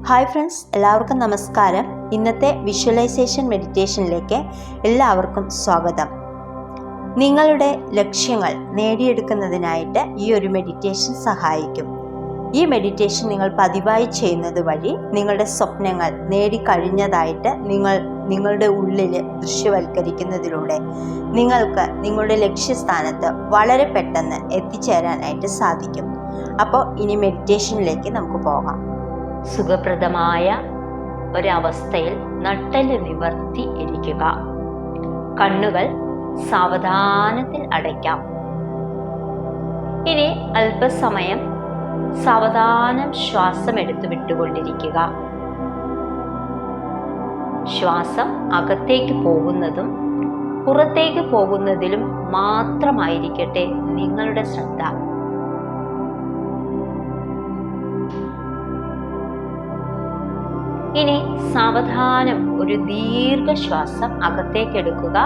Hi friends, എല്ലാവർക്കും നമസ്കാരം. ഇന്നത്തെ വിഷ്വലൈസേഷൻ മെഡിറ്റേഷനിലേക്ക് എല്ലാവർക്കും സ്വാഗതം. നിങ്ങളുടെ ലക്ഷ്യങ്ങൾ നേടിയെടുക്കുന്നതിനായിട്ട് ഈ ഒരു മെഡിറ്റേഷൻ സഹായിക്കും. ഈ മെഡിറ്റേഷൻ നിങ്ങൾ പതിവായി ചെയ്യുന്നത് വഴി നിങ്ങളുടെ സ്വപ്നങ്ങൾ നേടിക്കഴിഞ്ഞതായിട്ട് നിങ്ങളുടെ ഉള്ളിൽ ദൃശ്യവൽക്കരിക്കുന്നതിലൂടെ നിങ്ങൾക്ക് നിങ്ങളുടെ ലക്ഷ്യസ്ഥാനത്ത് വളരെ പെട്ടെന്ന് എത്തിച്ചേരാനായിട്ട് സാധിക്കും. അപ്പോൾ ഇനി മെഡിറ്റേഷനിലേക്ക് നമുക്ക് പോകാം. സുഖപ്രദമായ ഒരവസ്ഥയിൽ നട്ടെല്ല് നിവർത്തി ഇരിക്കുക. കണ്ണുകൾ സാവധാനത്തിൽ അടയ്ക്കാം. ഇനി അല്പസമയം സാവധാനം ശ്വാസം എടുത്തു വിട്ടുകൊണ്ടിരിക്കുക. ശ്വാസം അകത്തേക്ക് പോകുന്നതും പുറത്തേക്ക് പോകുന്നതിലും മാത്രമായിരിക്കട്ടെ നിങ്ങളുടെ ശ്രദ്ധ. ഇനി സാവധാനം ഒരു ദീർഘശ്വാസം അകത്തേക്ക് എടുക്കുക.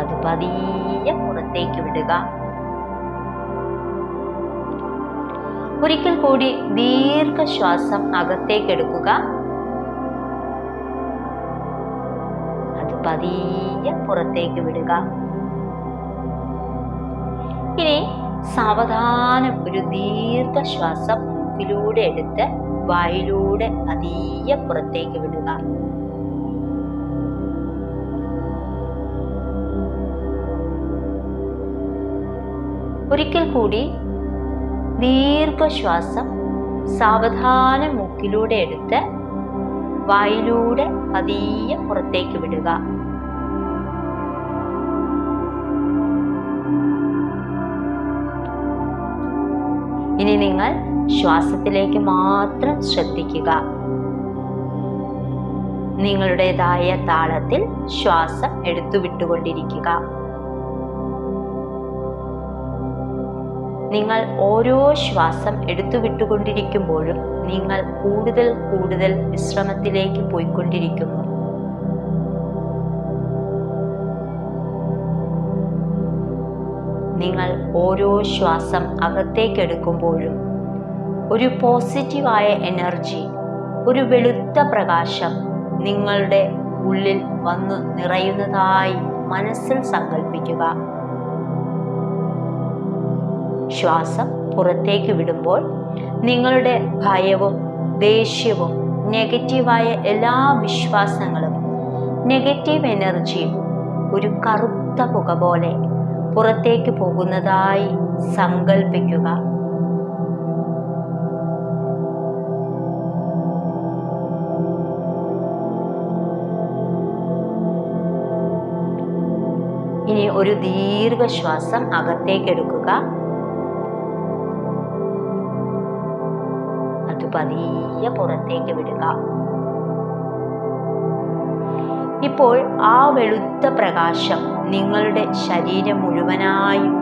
അത് പതിയെ പുറത്തേക്ക് വിടുക. ഒരിക്കൽ കൂടി ദീർഘശ്വാസം അകത്തേക്ക് എടുക്കുക. അത് പതിയെ പുറത്തേക്ക് വിടുക. ഇനി സാവധാനം ഒരു ദീർഘശ്വാസം മൂക്കിലൂടെ എടുത്ത് വായിലൂടെ പതിയെ പുറത്തേക്ക് വിടുക. ഒരിക്കൽ കൂടി ദീർഘശ്വാസം സാവധാനം മൂക്കിലൂടെ എടുത്ത് വായിലൂടെ പതിയെ പുറത്തേക്ക് വിടുക. ഇനി നിങ്ങൾ ശ്വാസത്തിലേക്ക് മാത്രം ശ്രദ്ധിക്കുക. നിങ്ങളുടേതായ താളത്തിൽ ശ്വാസം എടുത്തു വിട്ടുകൊണ്ടിരിക്കുക. നിങ്ങൾ ഓരോ ശ്വാസം എടുത്തു വിട്ടുകൊണ്ടിരിക്കുമ്പോഴും നിങ്ങൾ കൂടുതൽ കൂടുതൽ വിശ്രമത്തിലേക്ക് പോയിക്കൊണ്ടിരിക്കുന്നു. നിങ്ങൾ ഓരോ ശ്വാസം അകത്തേക്ക് എടുക്കുമ്പോഴും ഒരു പോസിറ്റീവായ എനർജി, ഒരു വെളുത്ത പ്രകാശം നിങ്ങളുടെ ഉള്ളിൽ വന്നു നിറയുന്നതായി മനസ്സിൽ സങ്കല്പിക്കുക. ശ്വാസം പുറത്തേക്ക് വിടുമ്പോൾ നിങ്ങളുടെ ഭയവും ദേഷ്യവും നെഗറ്റീവായ എല്ലാ വിശ്വാസങ്ങളും നെഗറ്റീവ് എനർജിയും ഒരു കറുത്ത പുക പോലെ പുറത്തേക്ക് പോകുന്നതായി സങ്കൽപ്പിക്കുക. ഇനി ഒരു ദീർഘശ്വാസം അകത്തേക്ക് എടുക്കുക. അത് പതിയെ പുറത്തേക്ക് വിടുക. ഇപ്പോൾ ആ വെളുത്ത പ്രകാശം നിങ്ങളുടെ ശരീരം മുഴുവനായും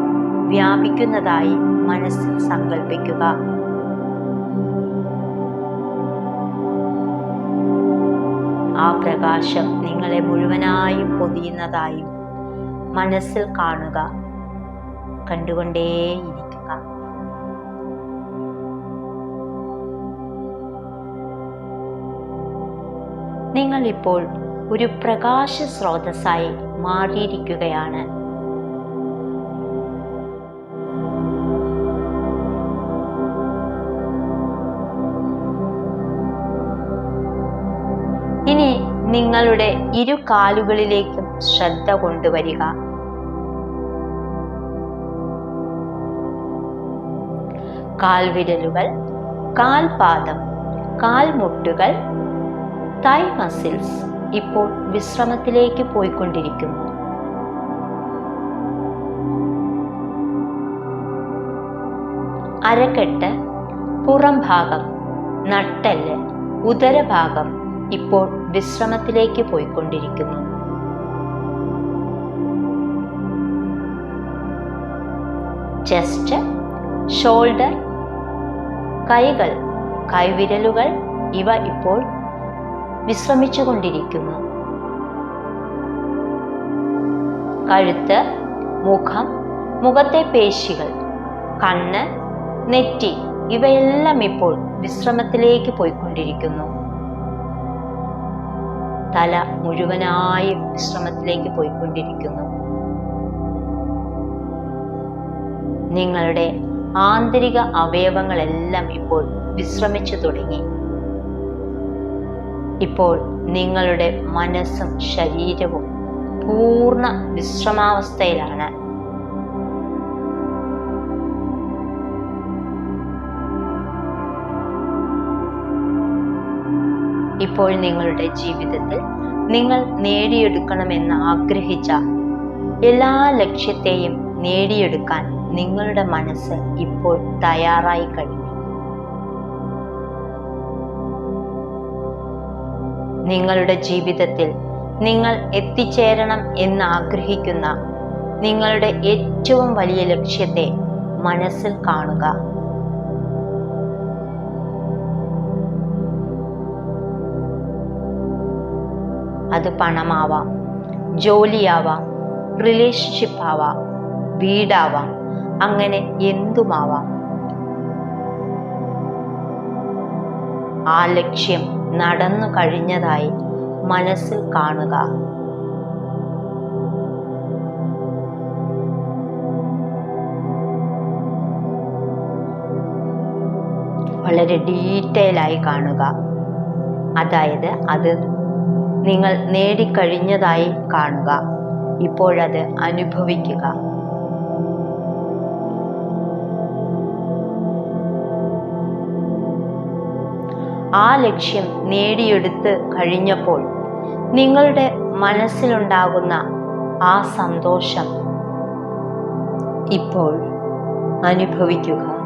വ്യാപിക്കുന്നതായി മനസ്സിൽ സങ്കല്പിക്കുക. ആ പ്രകാശം നിങ്ങളെ മുഴുവനായും പൊതിയുന്നതായും മനസ്സിൽ കാണുക. കണ്ടുകൊണ്ടേയിരിക്കുക. നിങ്ങൾ ഇപ്പോൾ ഒരു പ്രകാശ സ്രോതസ്സായി മാറിയിരിക്കുകയാണ്. ഇനി നിങ്ങളുടെ ഇരു കാലുകളിലേക്കും ശ്രദ്ധ കൊണ്ടുവരിക. കാൽവിരലുകൾ, കാൽപാദം, കാൽമുട്ടുകൾ, തൈ മസിൽസ് ഇപ്പോൾ വിശ്രമത്തിലേക്ക് പോയിക്കൊണ്ടിരിക്കുന്നു. അരക്കെട്ട്, പുറം ഭാഗം, നട്ടെല്ല്, ഉദരഭാഗം ഇപ്പോൾ വിശ്രമത്തിലേക്ക് പോയിക്കൊണ്ടിരിക്കുന്നു. ചെസ്റ്റ്, ഷോൾഡർ, കൈകൾ, കൈവിരലുകൾ ഇവ ഇപ്പോൾ വിശ്രമിച്ചു കൊണ്ടിരിക്കുന്നു. കഴുത്ത്, മുഖം, മുഖത്തെ പേശികൾ, കണ്ണ്, നെറ്റി ഇവയെല്ലാം ഇപ്പോൾ വിശ്രമത്തിലേക്ക് പോയിക്കൊണ്ടിരിക്കുന്നു. തല മുഴുവനായും വിശ്രമത്തിലേക്ക് പോയിക്കൊണ്ടിരിക്കുന്നു. നിങ്ങളുടെ ആന്തരിക അവയവങ്ങളെല്ലാം ഇപ്പോൾ വിശ്രമിച്ചു തുടങ്ങി. ഇപ്പോൾ നിങ്ങളുടെ മനസ്സും ശരീരവും പൂർണ്ണ വിശ്രമാവസ്ഥയിലാണ്. ഇപ്പോൾ നിങ്ങളുടെ ജീവിതത്തിൽ നിങ്ങൾ നേടിയെടുക്കണമെന്ന് ആഗ്രഹിച്ച എല്ലാ ലക്ഷ്യത്തെയും നേടിയെടുക്കാൻ നിങ്ങളുടെ മനസ്സ് ഇപ്പോൾ തയ്യാറായി കഴിഞ്ഞു. നിങ്ങളുടെ ജീവിതത്തിൽ നിങ്ങൾ എത്തിച്ചേരണം എന്ന് ആഗ്രഹിക്കുന്ന നിങ്ങളുടെ ഏറ്റവും വലിയ ലക്ഷ്യത്തെ മനസ്സിൽ കാണുക. അത് പണമാവാം, ജോലിയാവാം, റിലേഷൻഷിപ്പ് ആവാം, വീടാവാം, അങ്ങനെ എന്തുമാവാം. ആ ലക്ഷ്യം നടന്നു കഴിഞ്ഞതായി മനസ്സിൽ കാണുക. വളരെ ഡീറ്റെയിൽ ആയി കാണുക. അതായത് അത് നിങ്ങൾ നേടിക്കഴിഞ്ഞതായി കാണുക. ഇപ്പോഴത് അനുഭവിക്കുക. ആ ലക്ഷ്യം നേടിയെടുത്ത് കഴിഞ്ഞപ്പോൾ നിങ്ങളുടെ മനസ്സിലുണ്ടാകുന്ന ആ സന്തോഷം ഇപ്പോൾ അനുഭവിക്കുക.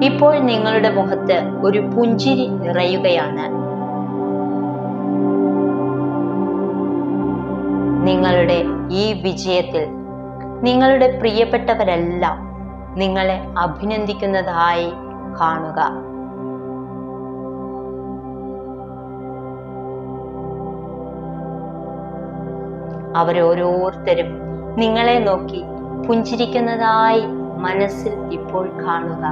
ഇപ്പോൾ നിങ്ങളുടെ മുഖത്ത് ഒരു പുഞ്ചിരി നിറയുകയാണ്. നിങ്ങളുടെ ഈ വിജയത്തിൽ നിങ്ങളുടെ പ്രിയപ്പെട്ടവരെല്ലാം നിങ്ങളെ അഭിനന്ദിക്കുന്നതായി കാണുക. അവരോരോരുത്തരും നിങ്ങളെ നോക്കി പുഞ്ചിരിക്കുന്നതായി മനസ്സിൽ ഇപ്പോൾ കാണുക.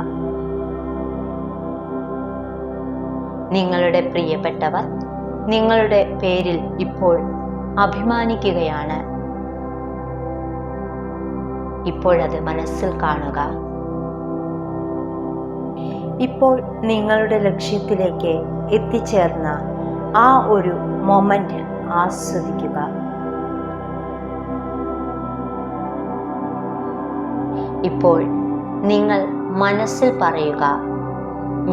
നിങ്ങളുടെ പ്രിയപ്പെട്ടവർ നിങ്ങളുടെ പേരിൽ ഇപ്പോൾ അഭിമാനിക്കുകയാണ്. ഇപ്പോഴത് മനസ്സിൽ കാണുക. ഇപ്പോൾ നിങ്ങളുടെ ലക്ഷ്യത്തിലേക്ക് എത്തിച്ചേർന്ന ആ ഒരു മൊമെന്റ് ആസ്വദിക്കുക. ഇപ്പോൾ നിങ്ങൾ മനസ്സിൽ പറയുക,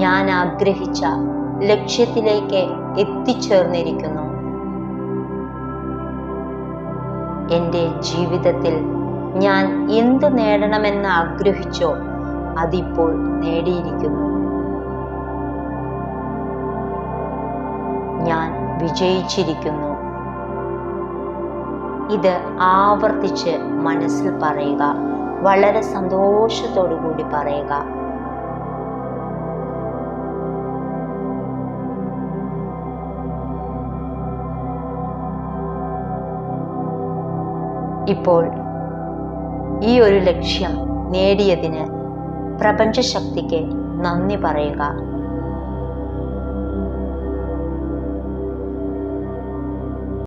ഞാൻ ആഗ്രഹിച്ച ലക്ഷ്യത്തിലേക്ക് എത്തിച്ചേർന്നിരിക്കുന്നു. എൻ്റെ ജീവിതത്തിൽ ഞാൻ എന്ത് നേടണമെന്ന് ആഗ്രഹിച്ചോ അതിപ്പോൾ നേടിയിരിക്കുന്നു. ഞാൻ വിജയിച്ചിരിക്കുന്നു. ഇത് ആവർത്തിച്ച് മനസ്സിൽ പറയുക. വളരെ സന്തോഷത്തോടു കൂടി പറയുക. ഇപ്പോൾ ഈ ഒരു ലക്ഷ്യം നേടിയതിന് പ്രപഞ്ചശക്തിക്ക് നന്ദി പറയുക.